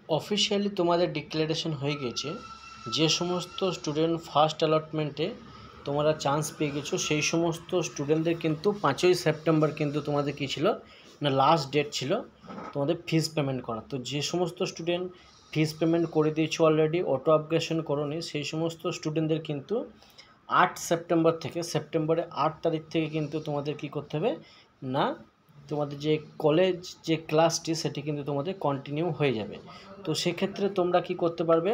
Officially তোমাদের declaration হয়ে গেছে। যে সমস্ত স্টুডেন্ট ফার্স্ট অ্যালটমেন্টে তোমরা চান্স পেয়ে গেছো সেই সমস্ত স্টুডেন্টদের কিন্তু 5ই সেপ্টেম্বর কিন্তু তোমাদের কী ছিল না, লাস্ট ডেট ছিল তোমাদের ফিস পেমেন্ট করা। তো যে সমস্ত স্টুডেন্ট ফিস পেমেন্ট করে দিয়েছো অলরেডি, অটো আপগ্রেশন করোনি, সেই সমস্ত স্টুডেন্টদের কিন্তু 8 সেপ্টেম্বর থেকে, সেপ্টেম্বরের 8 তারিখ থেকে কিন্তু তোমাদের কী করতে হবে না, তোমাদের যে কলেজ যে ক্লাসটি সেটি কিন্তু তোমাদের কন্টিনিউ হয়ে যাবে। তো সেক্ষেত্রে তোমরা কি করতে পারবে,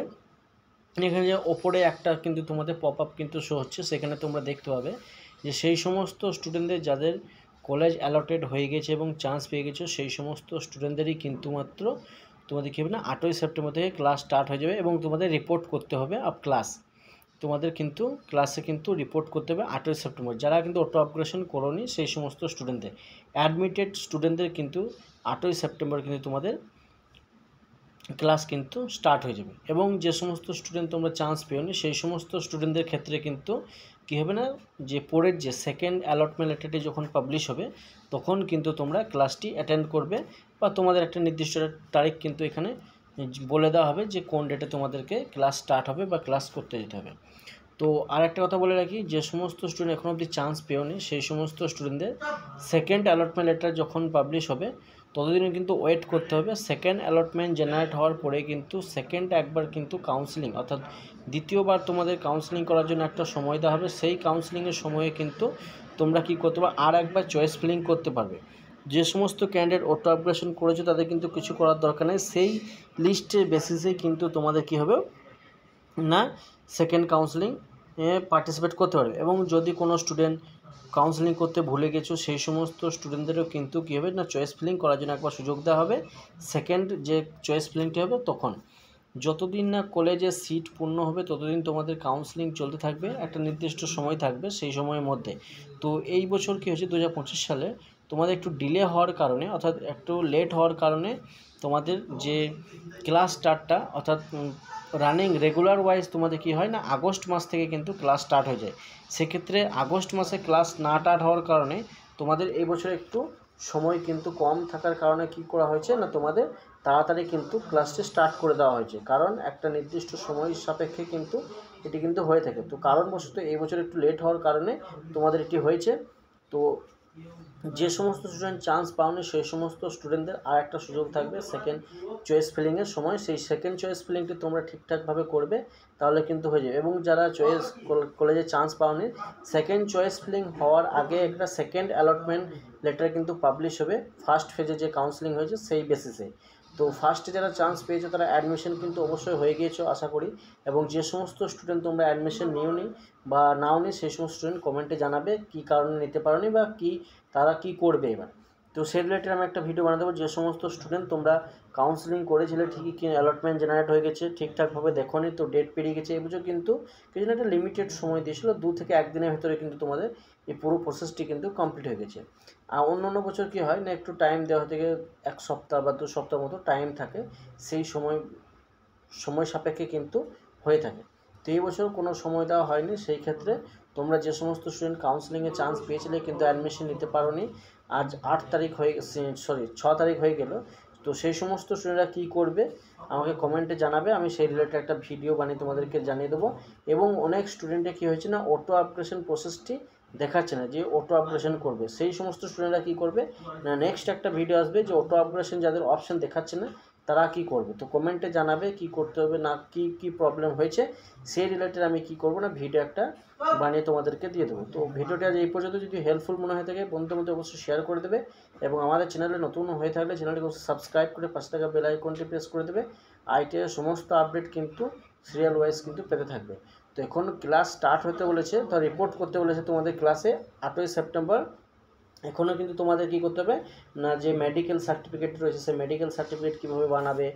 এখানে যে ওপরে একটা কিন্তু তোমাদের পপ আপ কিন্তু শো হচ্ছে, সেখানে তোমরা দেখতে পাবে যে সেই সমস্ত স্টুডেন্টদের যাদের কলেজ অ্যালটেড হয়ে গেছে এবং চান্স পেয়ে গেছো সেই সমস্ত স্টুডেন্টদেরই কিন্তু মাত্র তোমাদের কী হবে না, 8ই সেপ্টেম্বর থেকে ক্লাস স্টার্ট হয়ে যাবে এবং তোমাদের রিপোর্ট করতে হবে আপ ক্লাস। তোমাদের কিন্তু ক্লাসে কিন্তু রিপোর্ট করতে হবে 8ই সেপ্টেম্বর। যারা কিন্তু অটো আপগ্রেশন করোনি সেই সমস্ত স্টুডেন্টদের, অ্যাডমিটেড স্টুডেন্টদের কিন্তু 8ই সেপ্টেম্বর কিন্তু তোমাদের ক্লাস কিন্তু স্টার্ট হয়ে যাবে। এবং যে সমস্ত স্টুডেন্ট তোমরা চান্স পেওনি সেই সমস্ত স্টুডেন্টদের ক্ষেত্রে কিন্তু কী হবে না, যে পরের যে সেকেন্ড অ্যালটমেন্ট লেটারটি যখন পাবলিশ হবে তখন কিন্তু তোমরা ক্লাসটি অ্যাটেন্ড করবে, বা তোমাদের একটা নির্দিষ্ট তারিখ কিন্তু এখানে বলে দেওয়া হবে যে কোন ডেটে তোমাদেরকে ক্লাস স্টার্ট হবে বা ক্লাস করতে যেতে হবে। তো আর একটা কথা বলে রাখি, যে সমস্ত স্টুডেন্ট এখনও অবধি চান্স পেওনি সেই সমস্ত স্টুডেন্টদের সেকেন্ড অ্যালটমেন্ট লেটার যখন পাবলিশ হবে ততদিনে কিন্তু ওয়েট করতে হবে। সেকেন্ড অ্যালটমেন্ট জেনারেট হওয়ার পরে কিন্তু সেকেন্ড একবার কিন্তু কাউন্সিলিং, অর্থাৎ দ্বিতীয়বার তোমাদের কাউন্সিলিং করার জন্য একটা সময় দেওয়া হবে। সেই কাউন্সিলিংয়ের সময়ে কিন্তু তোমরা কী করতে পারবে, আর একবার চয়েস ফিলিং করতে পারবে। যে সমস্ত ক্যান্ডিডেট অটো আপগ্রেশন করেছে তাদের কিন্তু কিছু করার দরকার নেই, সেই লিস্টের বেসিসেই কিন্তু তোমাদের কী হবে না, সেকেন্ড কাউন্সিলিং পার্টিসিপেট করতে পারবে। এবং যদি কোনো স্টুডেন্ট কাউন্সিলিং করতে ভুলে গেছো সেই সমস্ত স্টুডেন্টদেরও কিন্তু কী হবে না, চয়েস ফিলিং করার জন্য একবার সুযোগ দেওয়া হবে। সেকেন্ড যে চয়েস ফিলিংটি হবে তখন, যতদিন না কলেজে সিট পূর্ণ হবে ততদিন তোমাদের কাউন্সিলিং চলতে থাকবে, একটা নির্দিষ্ট সময় থাকবে সেই সময়ের মধ্যে। তো এই বছর কী হয়েছে 2025 সালে তোমাদের একটু ডিলে হওয়ার কারণে, অর্থাৎ একটু লেট হওয়ার কারণে তোমাদের যে ক্লাস স্টার্টটা, অর্থাৎ রানিং রেগুলার ওয়াইজ তোমাদের কী হয় না, আগস্ট মাস থেকে কিন্তু ক্লাস স্টার্ট হয়ে যায়। সেক্ষেত্রে আগস্ট মাসে ক্লাস না স্টার্ট হওয়ার কারণে তোমাদের এই বছর একটু সময় কিন্তু কম থাকার কারণে কী করা হয়েছে না, তোমাদের তাড়াতাড়ি কিন্তু ক্লাসটি স্টার্ট করে দেওয়া হয়েছে, কারণ একটা নির্দিষ্ট সময় সাপেক্ষে কিন্তু এটি কিন্তু হয়ে থাকে। তো কারণবশত এই বছর একটু লেট হওয়ার কারণে তোমাদের এটি হয়েছে। তো যে সমস্ত স্টুডেন্ট চান্স পাওনি সেই সমস্ত স্টুডেন্টদের আর একটা সুযোগ থাকবে সেকেন্ড চয়েস ফিলিংয়ের সময়, সেই সেকেন্ড চয়েস ফিলিংটি তোমরা ঠিকঠাকভাবে করবে তাহলে কিন্তু হয়ে যাবে। এবং যারা চয়েস কলেজে চান্স পাওনি, সেকেন্ড চয়েস ফিলিং হওয়ার আগে একটা সেকেন্ড অ্যালটমেন্ট লেটার কিন্তু পাবলিশ হবে ফার্স্ট ফেজে যে কাউন্সিলিং হয়েছে সেই বেসিসে। তো ফার্স্টে যারা চান্স পেয়েছো তারা অ্যাডমিশন কিন্তু অবশ্যই হয়ে গিয়েছো আশা করি। এবং যে সমস্ত স্টুডেন্ট তোমরা অ্যাডমিশন নিওনি বা নাওনি সেই সমস্ত স্টুডেন্ট কমেন্টে জানাবে কী কারণে নিতে পারোনি বা তারা কি করবে এবার। তো সেই রিলেটেড আমি একটা ভিডিও বানিয়ে দেবো। যে সমস্ত স্টুডেন্ট তোমরা কাউন্সিলিং করেছিলে ঠিকই কি অ্যালটমেন্ট জেনারেট হয়ে গেছে, ঠিকঠাকভাবে দেখোনি, তো ডেট পেরিয়ে গেছে, এই বছর কিন্তু কিছু একটা লিমিটেড সময় দিয়েছিল, 2 থেকে 1 দিনের ভেতরে কিন্তু তোমাদের এই পুরো প্রসেসটি কিন্তু কমপ্লিট হয়ে গেছে। আর অন্য বছর কী হয় না, একটু টাইম দেওয়া থেকে 1 সপ্তাহ বা 2 সপ্তাহ মতো টাইম থাকে, সেই সময় সাপেক্ষে কিন্তু হয়ে থাকে। তো এই বছর কোনো সময় দেওয়া হয়নি, সেই ক্ষেত্রে তোমরা যে সমস্ত স্টুডেন্ট কাউন্সিলিংয়ে চান্স পেয়েছিলে কিন্তু অ্যাডমিশন নিতে পারোনি, আজ 8 তারিখ হয়ে 6 তারিখ হয়ে গেল, তো সেই সমস্ত স্টুডেন্টরা কী করবে আমাকে কমেন্টে জানাবে, আমি সেই রিলেটেড একটা ভিডিও বানিয়ে তোমাদেরকে জানিয়ে দেবো। এবং অনেক স্টুডেন্টের কী হয়েছে না, অটো আপগ্রেশন প্রসেসটি দেখাচ্ছে না যে অটো আপগ্রেশন করবে, সেই সমস্ত স্টুডেন্টরা কী করবে না, নেক্সট একটা ভিডিও আসবে যে অটো আপগ্রেশন যাদের অপশান দেখাচ্ছে না তারা কি করবে। তো কমেন্টে জানাবে কি করতে হবে না, কি প্রবলেম হয়েছে, সেই রিলেটেড আমি কি করব না ভিডিও একটা বানিয়ে তোমাদেরকে দিয়ে দেবো। তো ভিডিওটা এই পর্যন্ত যদি হেল্পফুল মনে হয়ে থাকে বন্ধুদের মধ্যে অবশ্যই শেয়ার করে দেবে, এবং আমাদের চ্যানেলে নতুন হয়ে থাকলে চ্যানেলটিকে সাবস্ক্রাইব করে পাশে থাকা বেল আইকনটি প্রেস করে দেবে। আইটিআই সমস্ত আপডেট কিন্তু সিরিয়াল ওয়াইজ কিন্তু পেতে থাকবে। তো এখন ক্লাস স্টার্ট হতে বলেছে, তো রিপোর্ট করতে বলেছে তোমাদের ক্লাসে 8ই সেপ্টেম্বর। এখনও কিন্তু তোমাদের কী করতে হবে না, যে মেডিকেল সার্টিফিকেট রয়েছে সেই মেডিকেল সার্টিফিকেট কীভাবে বানাবে,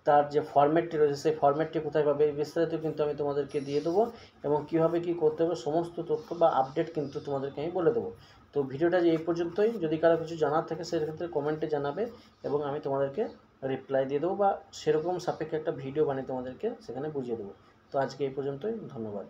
তার যে ফরম্যাটটি রয়েছে সেই ফরম্যাটটি কোথায় পাবে, বিস্তারিত কিন্তু আমি তোমাদেরকে দিয়ে দেবো, এবং কীভাবে কী করতে হবে সমস্ত তথ্য বা আপডেট কিন্তু তোমাদেরকে আমি বলে দেবো। তো ভিডিওটা যে এই পর্যন্তই, যদি কারো কিছু জানার থাকে সেক্ষেত্রে কমেন্টে জানাবে এবং আমি তোমাদেরকে রিপ্লাই দিয়ে দেবো বা সেরকম সাপেক্ষে একটা ভিডিও বানিয়ে তোমাদেরকে সেখানে বুঝিয়ে দেবো। তো আজকে এই পর্যন্তই, ধন্যবাদ।